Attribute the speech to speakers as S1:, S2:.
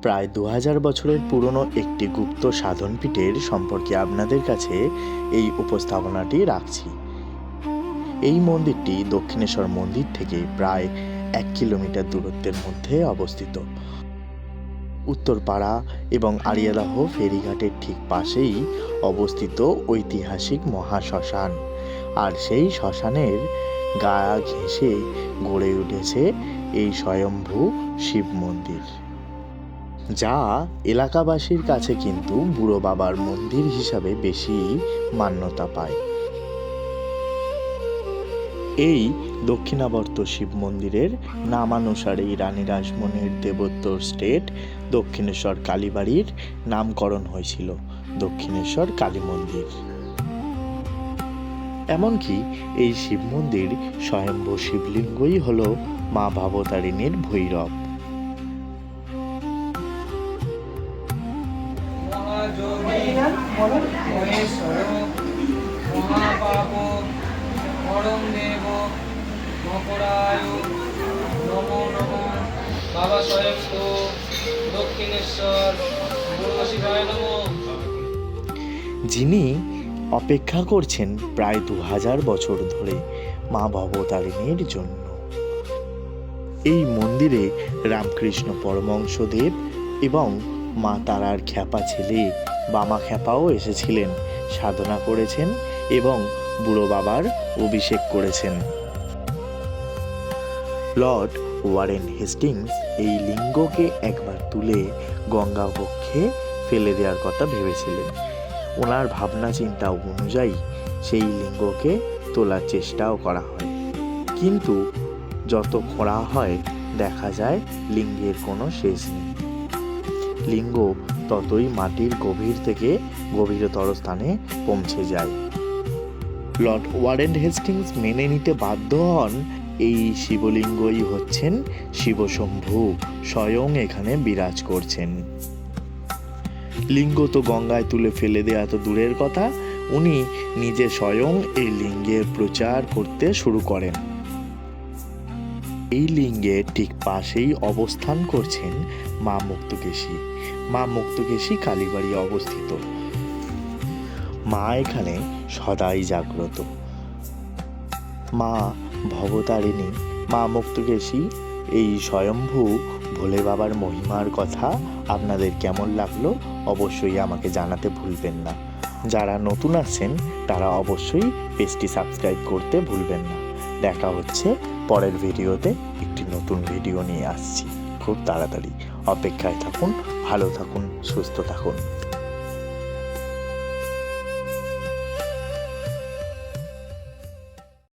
S1: প্রায় 2000 বছরের পুরনো একটি গুপ্ত সাধনপীঠের সম্পর্কে আপনাদের কাছে এই উপস্থাপনাটি রাখছি। এই মন্দিরটি দক্ষিণেশ্বর মন্দির থেকে প্রায় 1 কিলোমিটার দূরত্বের মধ্যে অবস্থিত। উত্তরপাড়া এবং আড়িয়ালাহ ফেরিঘাটের ঠিক পাশেই অবস্থিত ঐতিহাসিক মহাশ্মশান, আর সেই শ্মশানের গা ঘেঁষে গড়ে উঠেছে এই স্বয়ম্ভু শিব মন্দির, যা এলাকাবাসীর কাছে কিন্তু বুড়ো বাবার মন্দির হিসাবে বেশি মান্যতা পায়। এই দক্ষিণাবর্ত শিব মন্দিরের নামানুসারেই রানী রাসমণির দেবোত্তর স্টেট দক্ষিণেশ্বর কালীবাড়ির নামকরণ হয়েছিল দক্ষিণেশ্বর কালী মন্দির। এমনকি এই শিব মন্দির স্বয়ম্ভু শিবলিঙ্গই হল মা ভবতারিণীর ভৈরব। যিনি অপেক্ষা করছেন প্রায় 2000 বছর ধরে মা ভবতারিণীর জন্য। এই মন্দিরে রামকৃষ্ণ পরমহংসদেব এবং মা তারার খ্যাপা ছেলে বামা খ্যাপাও এসেছিলেন, সাধনা করেছেন এবং বুড়ো বাবার অভিষেক করেছেন। লর্ড ওয়ারেন হেস্টিংস এই লিঙ্গকে একবার তুলে গঙ্গা বক্ষে ফেলে দেওয়ার কথা ভেবেছিলেন। ওনার ভাবনা চিন্তা অনুযায়ী সেই লিঙ্গকে তোলার চেষ্টাও করা হয়, কিন্তু যত খোঁড়া হয় দেখা যায় লিঙ্গের কোনো শেষ নেই। লিঙ্গ ততই মাটির গভীর থেকে গভীরতর স্থানে পৌঁছে যায়। লর্ড ওয়ারেন হেস্টিংস মেনে নিতে বাধ্য হন এই শিবলিঙ্গই হচ্ছেন শিবশম্ভু, স্বয়ং এখানে বিরাজ করছেন। লিঙ্গ তো গঙ্গায় তুলে ফেলে দেওয়া তো দূরের কথা, উনি নিজে স্বয়ং এই লিঙ্গের প্রচার করতে শুরু করেন। এই লিঙ্গের ঠিক পাশেই অবস্থান করছেন মা মুক্তকেশী। মা মুক্তকেশী কালীবাড়ি অবস্থিত। মা এখানে সদাই জাগ্রত। মা ভবতারিণী, মা মুক্তকেশী, এই স্বয়ম্ভু ভোলে বাবার মহিমার কথা আপনাদের কেমন লাগলো অবশ্যই আমাকে জানাতে ভুলবেন না। যারা নতুন আছেন তারা অবশ্যই পেজটি সাবস্ক্রাইব করতে ভুলবেন না। দেখা হচ্ছে পরের ভিডিওতে। একটি নতুন ভিডিও নিয়ে আসছি খুব তাড়াতাড়ি। অপেক্ষায় থাকুন, ভালো থাকুন, সুস্থ থাকুন।